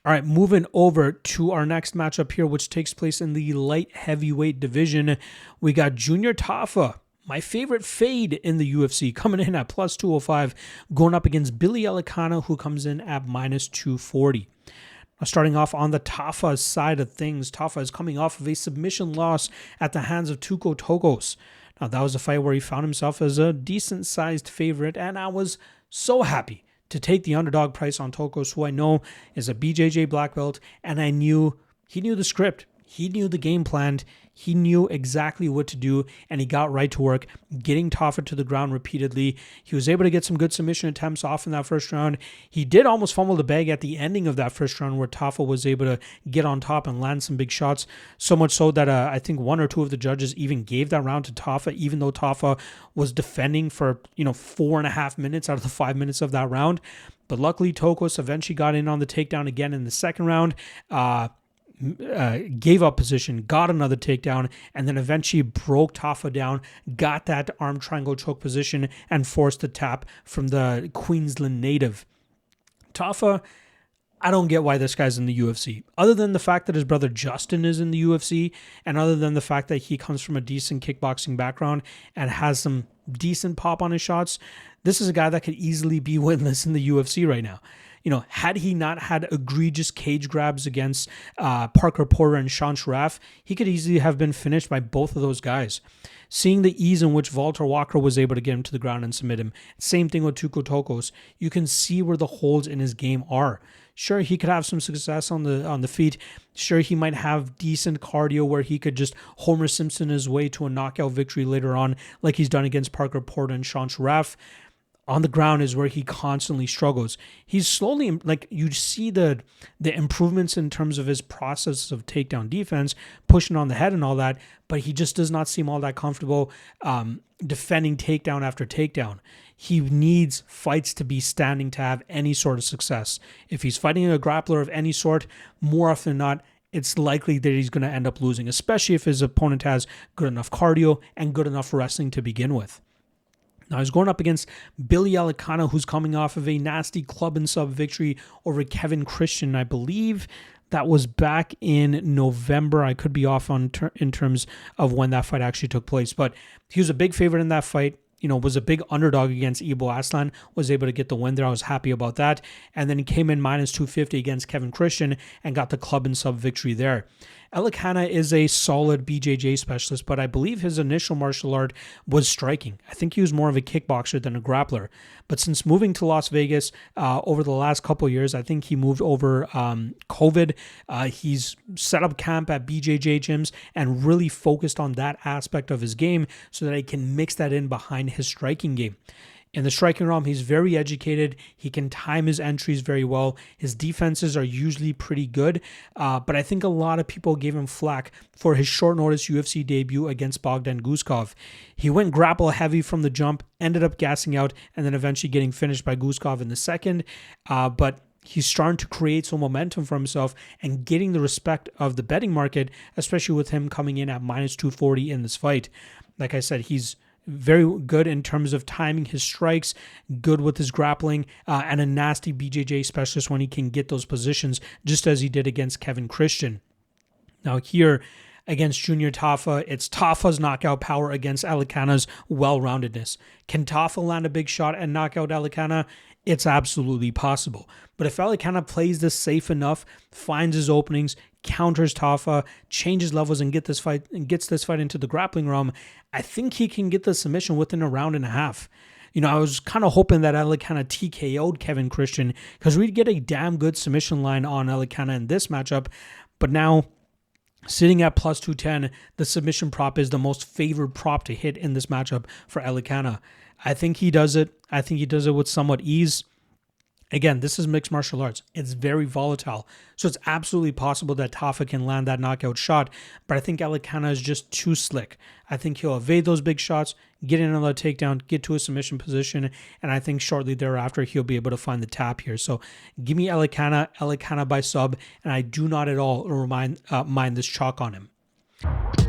All right, moving over to our next matchup here, which takes place in the light heavyweight division. We got Junior Tafa, my favorite fade in the UFC, coming in at plus 205, going up against Billy Elekana, who comes in at minus 240. Now, starting off on the Tafa side of things, Tafa is coming off of a submission loss at the hands of Tuco Tokos. Now, that was a fight where he found himself as a decent-sized favorite, and I was so happy to take the underdog price on Tokos, who I know is a BJJ black belt, and I knew he knew the script. He knew the game plan. He knew exactly what to do, and he got right to work, getting Tafa to the ground repeatedly. He was able to get some good submission attempts off in that first round. He did almost fumble the bag at the ending of that first round, where Tafa was able to get on top and land some big shots, so much so that I think one or two of the judges even gave that round to Tafa, even though Tafa was defending for 4.5 minutes out of the 5 minutes of that round. But luckily, Tokos eventually got in on the takedown again in the second round. Gave up position, got another takedown, and then eventually broke Tafa down, got that arm triangle choke position, and forced the tap from the Queensland native. Tafa, I don't get why this guy's in the UFC. Other than the fact that his brother Justin is in the UFC, and other than the fact that he comes from a decent kickboxing background and has some decent pop on his shots, this is a guy that could easily be winless in the UFC right now. Had he not had egregious cage grabs against Parker Porter and Sean Sharaf, he could easily have been finished by both of those guys. Seeing the ease in which Walter Walker was able to get him to the ground and submit him, same thing with Tuco Tokos, you can see where the holes in his game are. Sure, he could have some success on the feet. Sure, he might have decent cardio where he could just Homer Simpson his way to a knockout victory later on, like he's done against Parker Porter and Sean Sharaf. On the ground is where he constantly struggles. He's slowly, you see the improvements in terms of his process of takedown defense, pushing on the head and all that, but he just does not seem all that comfortable defending takedown after takedown. He needs fights to be standing to have any sort of success. If he's fighting a grappler of any sort, more often than not, it's likely that he's going to end up losing, especially if his opponent has good enough cardio and good enough wrestling to begin with. Now, he's going up against Billy Elekana, who's coming off of a nasty club and sub victory over Kevin Christian. I believe that was back in November. I could be off in terms of when that fight actually took place, but he was a big favorite in that fight. Was a big underdog against Ibo Aslan, was able to get the win there. I was happy about that. And then he came in minus 250 against Kevin Christian and got the club and sub victory there. Elekana is a solid BJJ specialist, but I believe his initial martial art was striking. I think he was more of a kickboxer than a grappler. But since moving to Las Vegas over the last couple of years, I think he moved over COVID. He's set up camp at BJJ gyms and really focused on that aspect of his game so that he can mix that in behind his striking game. In the striking realm, he's very educated. He can time his entries very well. His defenses are usually pretty good, but I think a lot of people gave him flack for his short notice UFC debut against Bogdan Guskov. He went grapple heavy from the jump, ended up gassing out, and then eventually getting finished by Guskov in the second, but he's starting to create some momentum for himself and getting the respect of the betting market, especially with him coming in at minus 240 in this fight. Like I said, he's very good in terms of timing his strikes, good with his grappling, and a nasty BJJ specialist when he can get those positions, just as he did against Kevin Christian. Now here, against Junior Tafa, it's Tafa's knockout power against Elekana's well-roundedness. Can Tafa land a big shot and knock out Elekana? It's absolutely possible. But if Elekana plays this safe enough, finds his openings, counters Tafa, changes levels and gets this fight into the grappling realm, I think he can get the submission within a round and a half. I was kind of hoping that Elekana TKO'd Kevin Christian because we'd get a damn good submission line on Elekana in this matchup. But now, sitting at plus 210, the submission prop is the most favored prop to hit in this matchup for Elekana. I think he does it. I think he does it with somewhat ease. Again, this is mixed martial arts. It's very volatile. So it's absolutely possible that Tafa can land that knockout shot, but I think Elekana is just too slick. I think he'll evade those big shots, get in another takedown, get to a submission position, and I think shortly thereafter he'll be able to find the tap here. So give me Elekana by sub, and I do not at all mind this chalk on him.